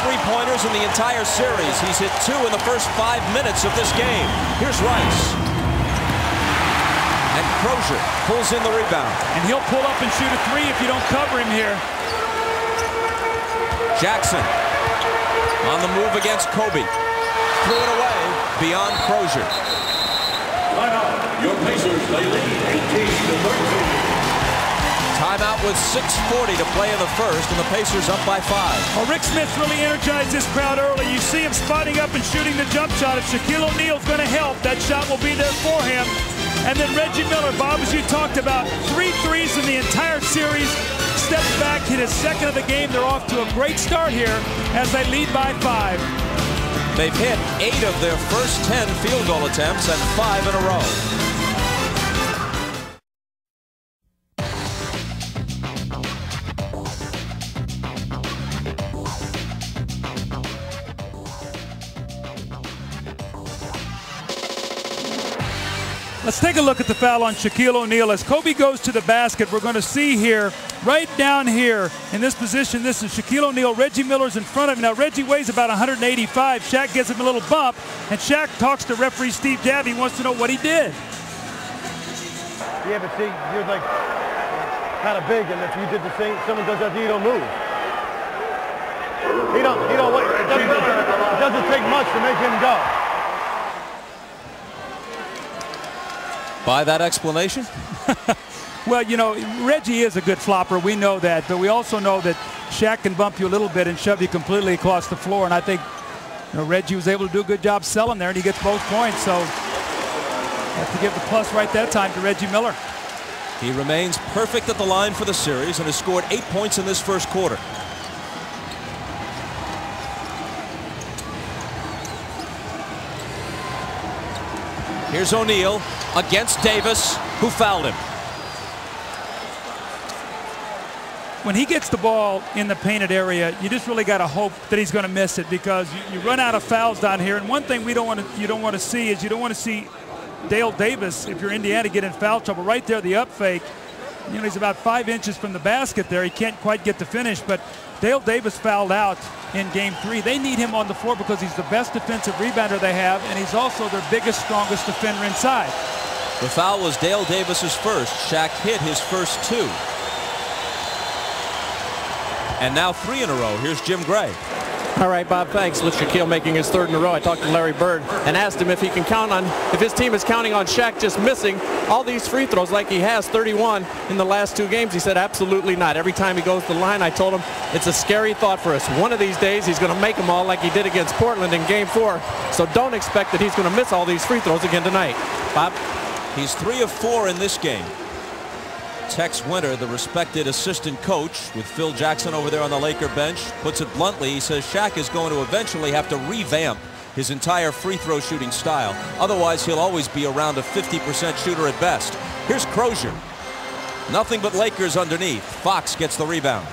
three-pointers in the entire series. He's hit 2 in the first 5 minutes of this game. Here's Rice. And Crozier pulls in the rebound. And he'll pull up and shoot a 3 if you don't cover him here. Jackson on the move against Kobe. Threw it away beyond Crozier. Your Pacers, they lead 18-13. Timeout with 6:40 to play in the first, and the Pacers up by 5. Well, Rick Smith really energized this crowd early. You see him spotting up and shooting the jump shot. If Shaquille O'Neal's going to help, that shot will be there for him. And then Reggie Miller, Bob, as you talked about, 3 threes in the entire series. Steps back, hit his second of the game. They're off to a great start here as they lead by 5. They've hit 8 of their first 10 field goal attempts and 5 in a row. Let's take a look at the foul on Shaquille O'Neal. As Kobe goes to the basket, we're going to see here, right down here in this position, this is Shaquille O'Neal. Reggie Miller's in front of him. Now, Reggie weighs about 185. Shaq gives him a little bump, and Shaq talks to referee Steve Javie. He wants to know what he did. Yeah, but see, you're like kind of big, and if you did the same, someone does that to you, don't move. He don't wait. It doesn't take much to make him go. By that explanation? Well, you know, Reggie is a good flopper. We know that. But we also know that Shaq can bump you a little bit and shove you completely across the floor. And I think, you know, Reggie was able to do a good job selling there, and he gets both points. So have to give the plus right that time to Reggie Miller. He remains perfect at the line for the series and has scored 8 points in this first quarter. Here's O'Neal against Davis, who fouled him. When he gets the ball in the painted area, you just really got to hope that he's going to miss it, because you run out of fouls down here. And one thing you don't want to see is you don't want to see Dale Davis, if you're Indiana, get in foul trouble. Right there, the up fake. You know, he's about 5 inches from the basket there. He can't quite get the finish, but Dale Davis fouled out in Game 3. They need him on the floor because he's the best defensive rebounder they have, and he's also their biggest, strongest defender inside. The foul was Dale Davis's first. Shaq hit his first 2. And now 3 in a row. Here's Jim Gray. All right, Bob, thanks. With Shaquille making his 3rd in a row, I talked to Larry Bird and asked him if he can count on, if his team is counting on Shaq just missing all these free throws like he has, 31 in the last 2 games. He said absolutely not. Every time he goes to the line, I told him it's a scary thought for us. One of these days he's going to make them all like he did against Portland in Game 4. So don't expect that he's going to miss all these free throws again tonight. Bob? He's 3 of 4 in this game. Tex Winter, the respected assistant coach with Phil Jackson over there on the Laker bench, puts it bluntly. He says Shaq is going to eventually have to revamp his entire free throw shooting style. Otherwise, he'll always be around a 50% shooter at best. Here's Crozier. Nothing but Lakers underneath. Fox gets the rebound.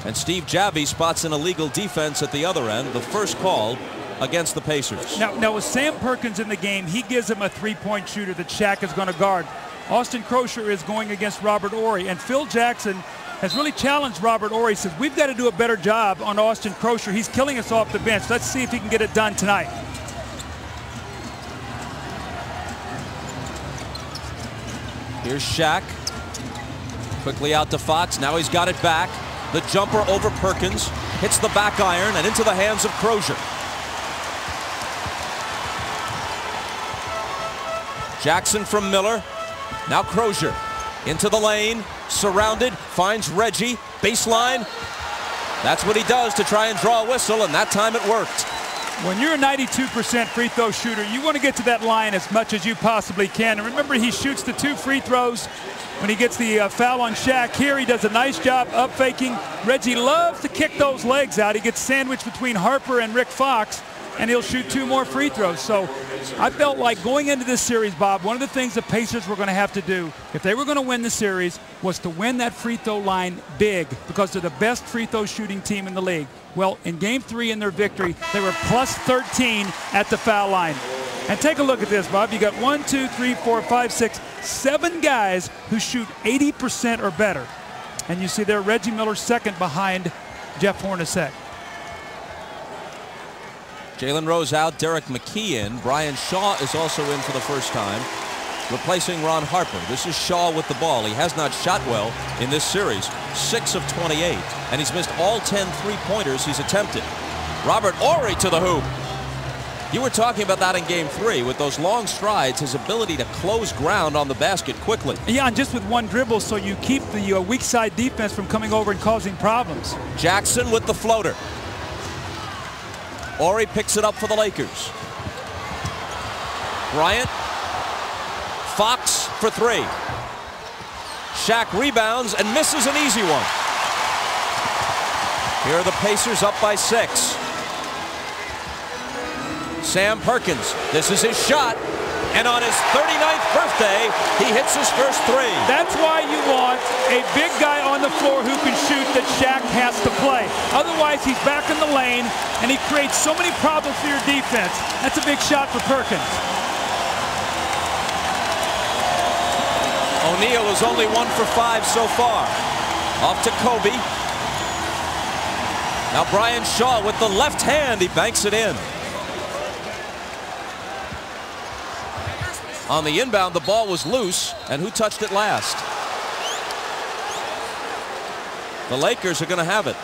And Steve Javie spots an illegal defense at the other end, the first call against the Pacers. Now with Sam Perkins in the game, he gives him a 3-point shooter that Shaq is going to guard. Austin Crozier is going against Robert Horry, and Phil Jackson has really challenged Robert Horry. He says, we've got to do a better job on Austin Crozier. He's killing us off the bench. Let's see if he can get it done tonight. Here's Shaq. Quickly out to Fox. Now he's got it back. The jumper over Perkins. Hits the back iron and into the hands of Crozier. Jackson from Miller. Now Crozier into the lane, surrounded, finds Reggie, baseline. That's what he does to try and draw a whistle, and that time it worked. When you're a 92% free throw shooter, you want to get to that line as much as you possibly can. And remember, he shoots the 2 free throws when he gets the foul on Shaq. Here he does a nice job up faking. Reggie loves to kick those legs out. He gets sandwiched between Harper and Rick Fox, and he'll shoot 2 more free throws. So I felt like going into this series, Bob, one of the things the Pacers were going to have to do if they were going to win the series was to win that free throw line big, because they're the best free throw shooting team in the league. Well, in Game 3 in their victory, they were plus 13 at the foul line. And take a look at this, Bob. You got 1, 2, 3, 4, 5, 6, 7 guys who shoot 80% or better. And you see there Reggie Miller second behind Jeff Hornacek. Jalen Rose out, Derek McKee in. Brian Shaw is also in for the first time, replacing Ron Harper. This is Shaw with the ball. He has not shot well in this series. 6 of 28. And he's missed all 10 three-pointers he's attempted. Robert Horry to the hoop. You were talking about that in game 3 with those long strides, his ability to close ground on the basket quickly. Yeah, and just with one dribble, so you keep the weak side defense from coming over and causing problems. Jackson with the floater. Horry picks it up for the Lakers. Bryant. Fox for 3. Shaq rebounds and misses an easy one. Here are the Pacers up by 6. Sam Perkins, this is his shot, and on his 39th birthday, he hits his first 3. That's why you want a big guy on the floor who can shoot that Shaq has to play. Otherwise, he's back in the lane, and he creates so many problems for your defense. That's a big shot for Perkins. O'Neal is only 1 for 5 so far. Off to Kobe. Now Brian Shaw with the left hand, he banks it in. On the inbound, the ball was loose, and who touched it last? The Lakers are going to have it.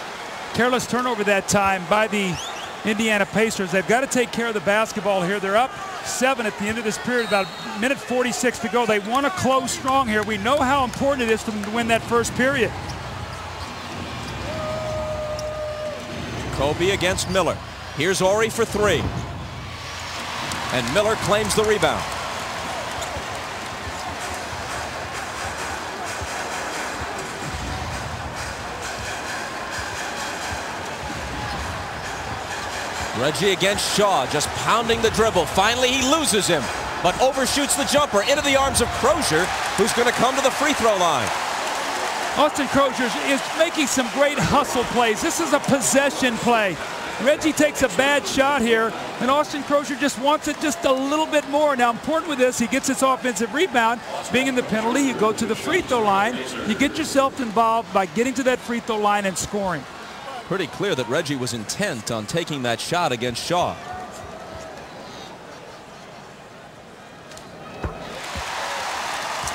Careless turnover that time by the Indiana Pacers. They've got to take care of the basketball here. They're up 7 at the end of this period, about a minute 46 to go. They want to close strong here. We know how important it is for them to win that first period. Kobe against Miller. Here's Horry for 3. And Miller claims the rebound. Reggie against Shaw, just pounding the dribble. Finally, he loses him, but overshoots the jumper into the arms of Crozier, who's going to come to the free throw line. Austin Crozier is making some great hustle plays. This is a possession play. Reggie takes a bad shot here, and Austin Crozier just wants it just a little bit more. Now, important with this, he gets his offensive rebound. Being in the penalty, you go to the free throw line. You get yourself involved by getting to that free throw line and scoring. Pretty clear that Reggie was intent on taking that shot against Shaw.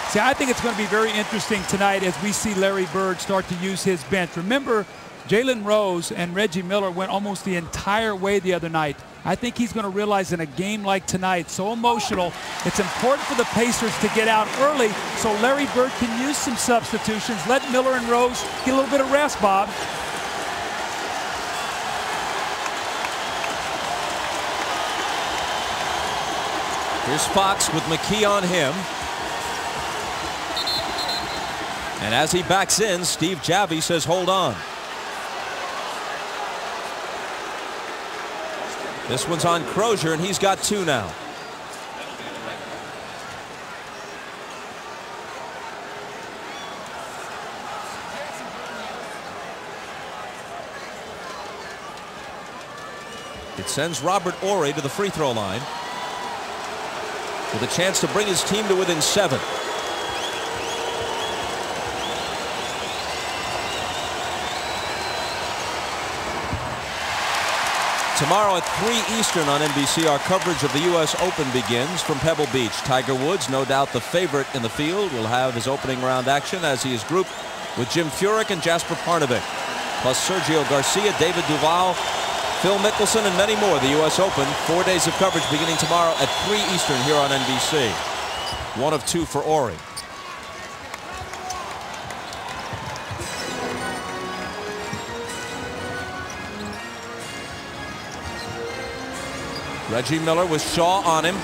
See, I think it's going to be very interesting tonight as we see Larry Bird start to use his bench. Remember, Jalen Rose and Reggie Miller went almost the entire way the other night. I think he's going to realize in a game like tonight, so emotional, it's important for the Pacers to get out early so Larry Bird can use some substitutions. Let Miller and Rose get a little bit of rest, Bob. Here's Fox with McKee on him. And as he backs in, Steve Javie says, hold on. This one's on Crozier, and he's got 2 now. It sends Robert Horry to the free throw line with a chance to bring his team to within 7. Tomorrow at 3 Eastern on NBC, our coverage of the U.S. Open begins from Pebble Beach. Tiger Woods, no doubt the favorite in the field, will have his opening round action as he is grouped with Jim Furyk and Jasper Parnevik, plus Sergio Garcia, David Duval, Phil Mickelson, and many more. The U.S. Open, 4 days of coverage beginning tomorrow at 3 Eastern here on NBC. 1 of 2 for Horry. Reggie Miller with Shaw on him.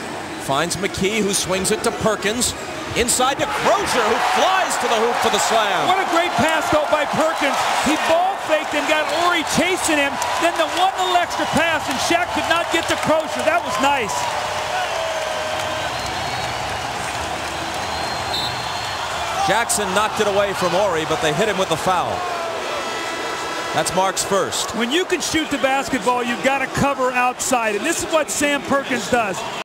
Finds McKee, who swings it to Perkins. Inside to Crozier, who flies to the hoop for the slam. What a great pass, though, by Perkins. He ball faked and got Horry chasing him. Then the one little extra pass, and Shaq could not get to Crozier. That was nice. Jackson knocked it away from Horry, but they hit him with the foul. That's Mark's first. When you can shoot the basketball, you've got to cover outside, and this is what Sam Perkins does.